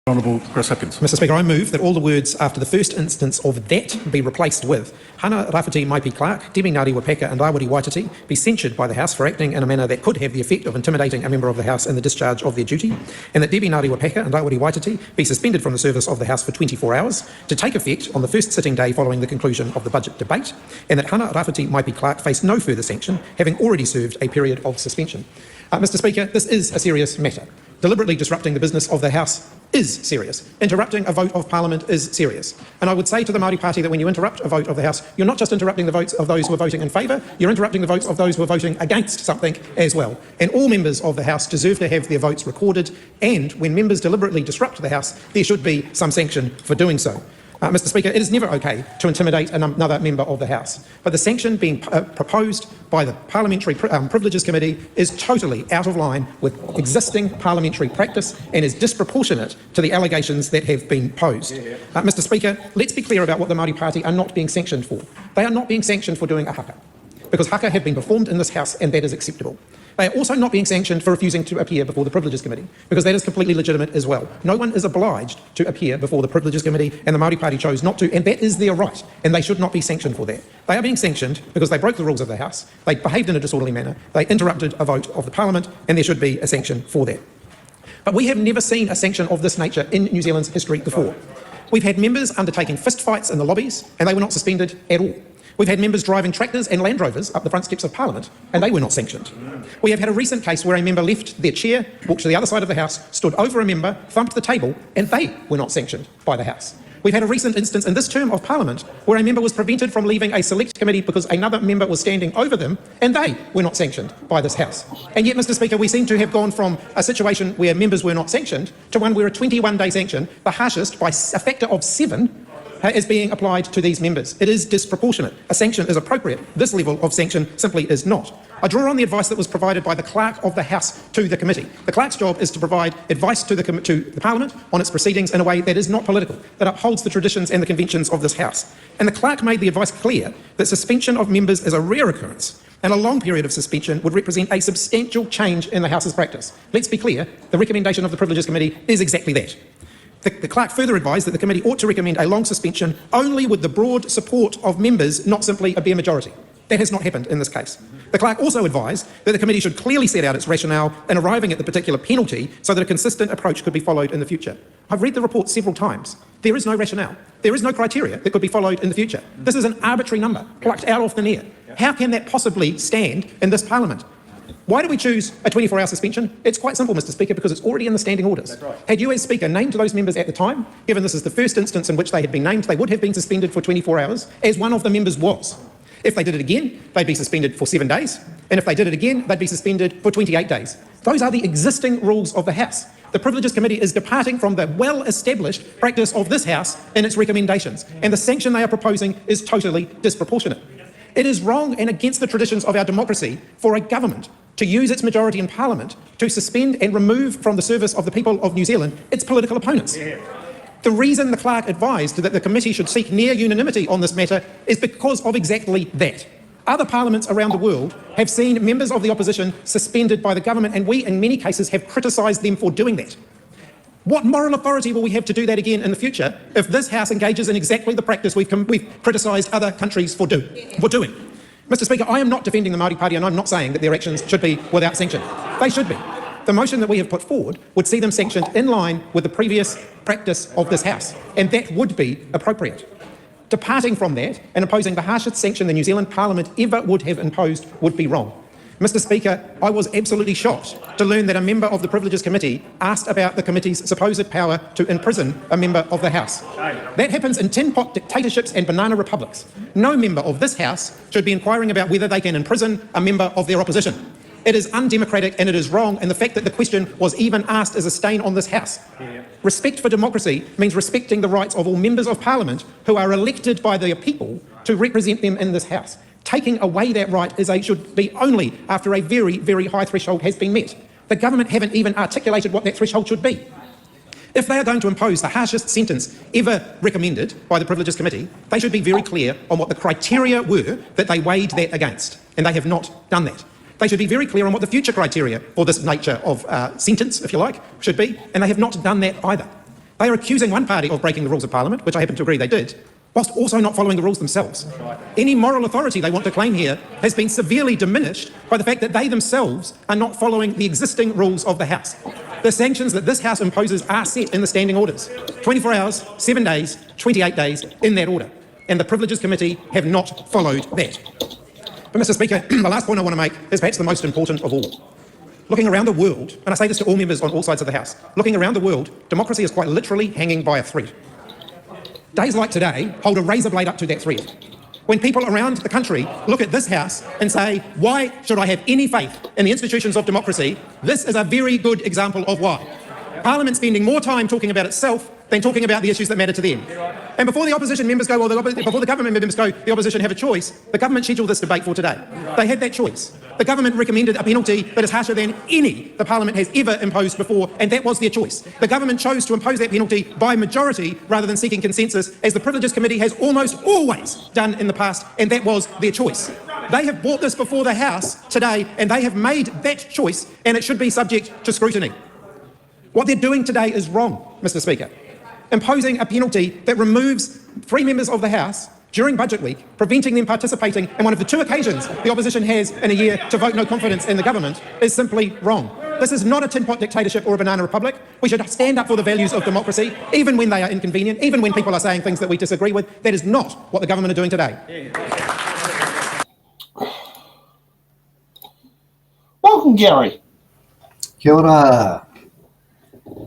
Honourable Chris Hipkins. Mr Speaker, I move that all the words after the first instance of that be replaced with Hana-Rawhiti Maipi-Clarke, Ngarewa-Packer and Rawiri be censured by the House for acting in a manner that could have the effect of intimidating a member of the House in the discharge of their duty, and that Ngarewa-Packer and Rawiri be suspended from the service of the House for 24 hours to take effect on the first sitting day following the conclusion of the budget debate, and that Hana-Rawhiti Maipi-Clarke face no further sanction, having already served a period of suspension. Mr Speaker, this is a serious matter. Deliberately disrupting the business of the House is serious. Interrupting a vote of Parliament is serious. And I would say to the Māori Party that when you interrupt a vote of the House, you're not just interrupting the votes of those who are voting in favour, you're interrupting the votes of those who are voting against something as well. And all members of the House deserve to have their votes recorded, and when members deliberately disrupt the House, there should be some sanction for doing so. Mr Speaker, it is never okay to intimidate another member of the House, but the sanction being proposed by the Parliamentary Privileges Committee is totally out of line with existing parliamentary practice and is disproportionate to the allegations that have been posed. Mr Speaker, let's be clear about what the Māori Party are not being sanctioned for. They are not being sanctioned for doing a haka, because haka have been performed in this House and that is acceptable. They are also not being sanctioned for refusing to appear before the Privileges Committee, because that is completely legitimate as well. No one is obliged to appear before the Privileges Committee, and the Māori Party chose not to, and that is their right, and they should not be sanctioned for that. They are being sanctioned because they broke the rules of the House, they behaved in a disorderly manner, they interrupted a vote of the Parliament, and there should be a sanction for that. But we have never seen a sanction of this nature in New Zealand's history before. We've had members undertaking fistfights in the lobbies, and they were not suspended at all. We've had members driving tractors and Land Rovers up the front steps of Parliament, and they were not sanctioned. We have had a recent case where a member left their chair, walked to the other side of the House, stood over a member, thumped the table, and they were not sanctioned by the House. We've had a recent instance in this term of Parliament where a member was prevented from leaving a select committee because another member was standing over them, and they were not sanctioned by this House. And yet, Mr Speaker, we seem to have gone from a situation where members were not sanctioned to one where a 21-day sanction, the harshest by a factor of 7, is being applied to these members. It is disproportionate. A sanction is appropriate. This level of sanction simply is not. I draw on the advice that was provided by the Clerk of the House to the committee. The Clerk's job is to provide advice to the Parliament on its proceedings in a way that is not political, that upholds the traditions and the conventions of this House. And the Clerk made the advice clear that suspension of members is a rare occurrence, and a long period of suspension would represent a substantial change in the House's practice. Let's be clear, the recommendation of the Privileges Committee is exactly that. The Clerk further advised that the committee ought to recommend a long suspension only with the broad support of members, not simply a bare majority. That has not happened in this case. The Clerk also advised that the committee should clearly set out its rationale in arriving at the particular penalty so that a consistent approach could be followed in the future. I've read the report several times. There is no rationale. There is no criteria that could be followed in the future. This is an arbitrary number plucked out of thin air. How can that possibly stand in this Parliament? Why do we choose a 24-hour suspension? It's quite simple, Mr Speaker, because it's already in the standing orders. That's right. Had you as Speaker named those members at the time, given this is the first instance in which they had been named, they would have been suspended for 24 hours, as one of the members was. If they did it again, they'd be suspended for 7 days, and if they did it again, they'd be suspended for 28 days. Those are the existing rules of the House. The Privileges Committee is departing from the well-established practice of this House in its recommendations, and the sanction they are proposing is totally disproportionate. It is wrong and against the traditions of our democracy for a government to use its majority in Parliament to suspend and remove from the service of the people of New Zealand its political opponents. The reason the Clerk advised that the committee should seek near unanimity on this matter is because of exactly that. Other parliaments around the world have seen members of the opposition suspended by the government, and we in many cases have criticised them for doing that. What moral authority will we have to do that again in the future if this House engages in exactly the practice we've criticised other countries for doing? Mr Speaker, I am not defending the Māori Party, and I'm not saying that their actions should be without sanction. They should be. The motion that we have put forward would see them sanctioned in line with the previous practice of this House, and that would be appropriate. Departing from that and imposing the harshest sanction the New Zealand Parliament ever would have imposed would be wrong. Mr Speaker, I was absolutely shocked to learn that a member of the Privileges Committee asked about the committee's supposed power to imprison a member of the House. That happens in tin pot dictatorships and banana republics. No member of this House should be inquiring about whether they can imprison a member of their opposition. It is undemocratic and it is wrong, and the fact that the question was even asked is a stain on this House. Respect for democracy means respecting the rights of all members of Parliament who are elected by their people to represent them in this House. Taking away that right should be only after a very, very high threshold has been met. The government haven't even articulated what that threshold should be. If they are going to impose the harshest sentence ever recommended by the Privileges Committee, they should be very clear on what the criteria were that they weighed that against, and they have not done that. They should be very clear on what the future criteria for this nature of sentence, if you like, should be, and they have not done that either. They are accusing one party of breaking the rules of Parliament, which I happen to agree they did, whilst also not following the rules themselves. Any moral authority they want to claim here has been severely diminished by the fact that they themselves are not following the existing rules of the House. The sanctions that this House imposes are set in the standing orders. 24 hours, 7 days, 28 days, in that order. And the Privileges Committee have not followed that. But Mr Speaker, the last point I want to make is perhaps the most important of all. Looking around the world, and I say this to all members on all sides of the House, looking around the world, democracy is quite literally hanging by a thread. Days like today hold a razor blade up to that thread. When people around the country look at this House and say, why should I have any faith in the institutions of democracy, this is a very good example of why. Parliament spending more time talking about itself than talking about the issues that matter to them. And before the opposition members go, before the government members go, the opposition have a choice, the government scheduled this debate for today. They had that choice. The government recommended a penalty that is harsher than any the Parliament has ever imposed before, and that was their choice. The government chose to impose that penalty by majority rather than seeking consensus, as the Privileges Committee has almost always done in the past, and that was their choice. They have brought this before the House today, and they have made that choice, and it should be subject to scrutiny. What they're doing today is wrong, Mr Speaker. Imposing a penalty that removes 3 members of the House during budget week, preventing them participating in one of the 2 occasions the opposition has in a year to vote no confidence in the government is simply wrong. This is not a tin pot dictatorship or a banana republic. We should stand up for the values of democracy, even when they are inconvenient, even when people are saying things that we disagree with. That is not what the government are doing today. Welcome, Gerry. Kia ora.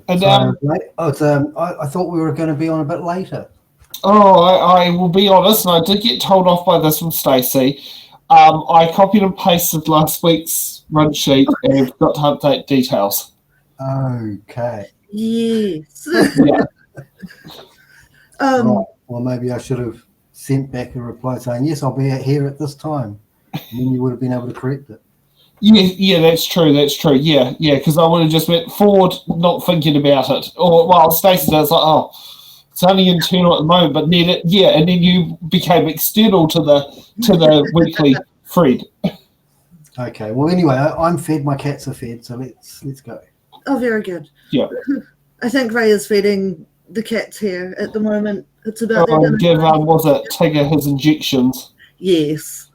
And, I thought we were going to be on a bit later. I will be honest, and I did get told off by this from Stacey. I copied and pasted last week's run sheet and got to update details. Okay. Yes. Yeah. Right. Well, maybe I should have sent back a reply saying, yes, I'll be here at this time. And then you would have been able to correct it. Yeah, that's true. Yeah, because I would have just went forward, not thinking about it. Or, well, Stacey does like, oh, it's only internal at the moment, but then and then you became external to the weekly thread. Okay. Well, anyway, I'm fed. My cats are fed, so let's go. Oh, very good. Yeah. I think Ray is feeding the cats here at the moment. It's about their dinner give time. was it Tigger his injections? Yes.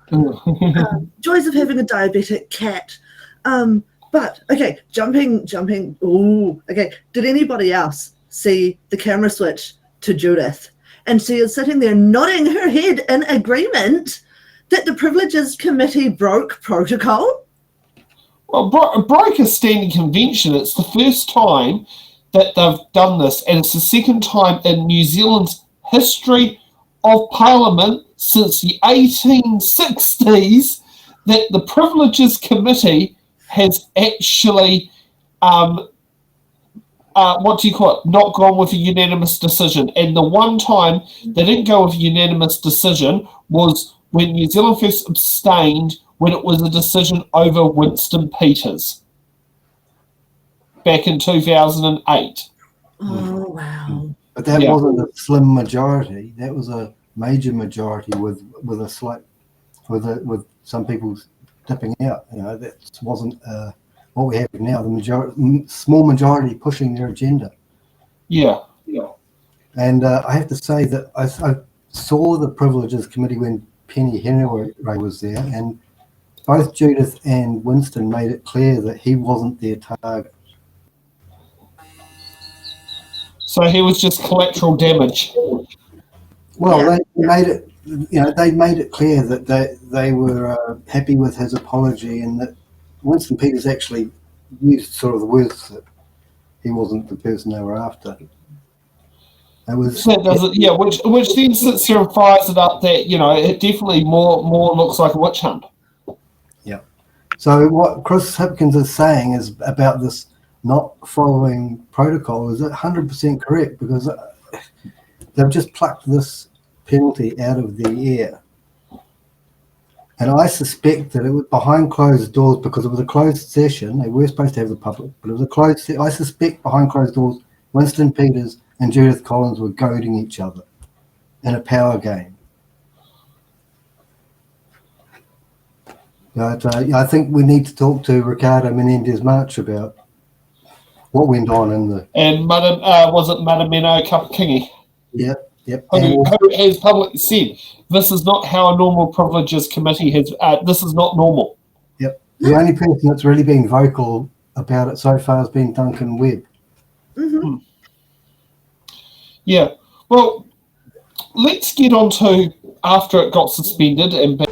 Joys of having a diabetic cat. But okay, jumping. Ooh, okay. Did anybody else see the camera switch to Judith? And she is sitting there nodding her head in agreement that the Privileges Committee broke protocol. Well, broke a standing convention. It's the first time that they've done this, and it's the second time in New Zealand's history of Parliament since the 1860s that the Privileges Committee has actually, not gone with a unanimous decision. And the one time they didn't go with a unanimous decision was when New Zealand first abstained when it was a decision over Winston Peters back in 2008. Oh, wow. But that wasn't a slim majority. That was a major majority with some people dipping out. You know, that wasn't what we have now. The small majority pushing their agenda. Yeah. And I have to say that I saw the Privileges Committee when Penny Hana-Rawhiti was there, and both Judith and Winston made it clear that he wasn't their target. So he was just collateral damage. Well, they made it. They made it clear that they were happy with his apology, and that Winston Peters actually used sort of the words that he wasn't the person they were after. It was, which then sits there and fires it up that it definitely more looks like a witch hunt. Yeah. So what Chris Hipkins is saying is about this not following protocol is 100% correct, because they've just plucked this penalty out of the air. And I suspect that it was behind closed doors, because it was a closed session. They were supposed to have the public, but it was a closed session. I suspect behind closed doors, Winston Peters and Judith Collins were goading each other in a power game. But I think we need to talk to Ricardo Menendez-March about what went on in the And was it Matameno Kapakingi, yep. who has publicly said this is not how a normal privileges committee has. This is not normal. Yep. The only person that's really been vocal about it so far has been Duncan Webb. Mm-hmm. Yeah. Well, let's get on to after it got suspended and.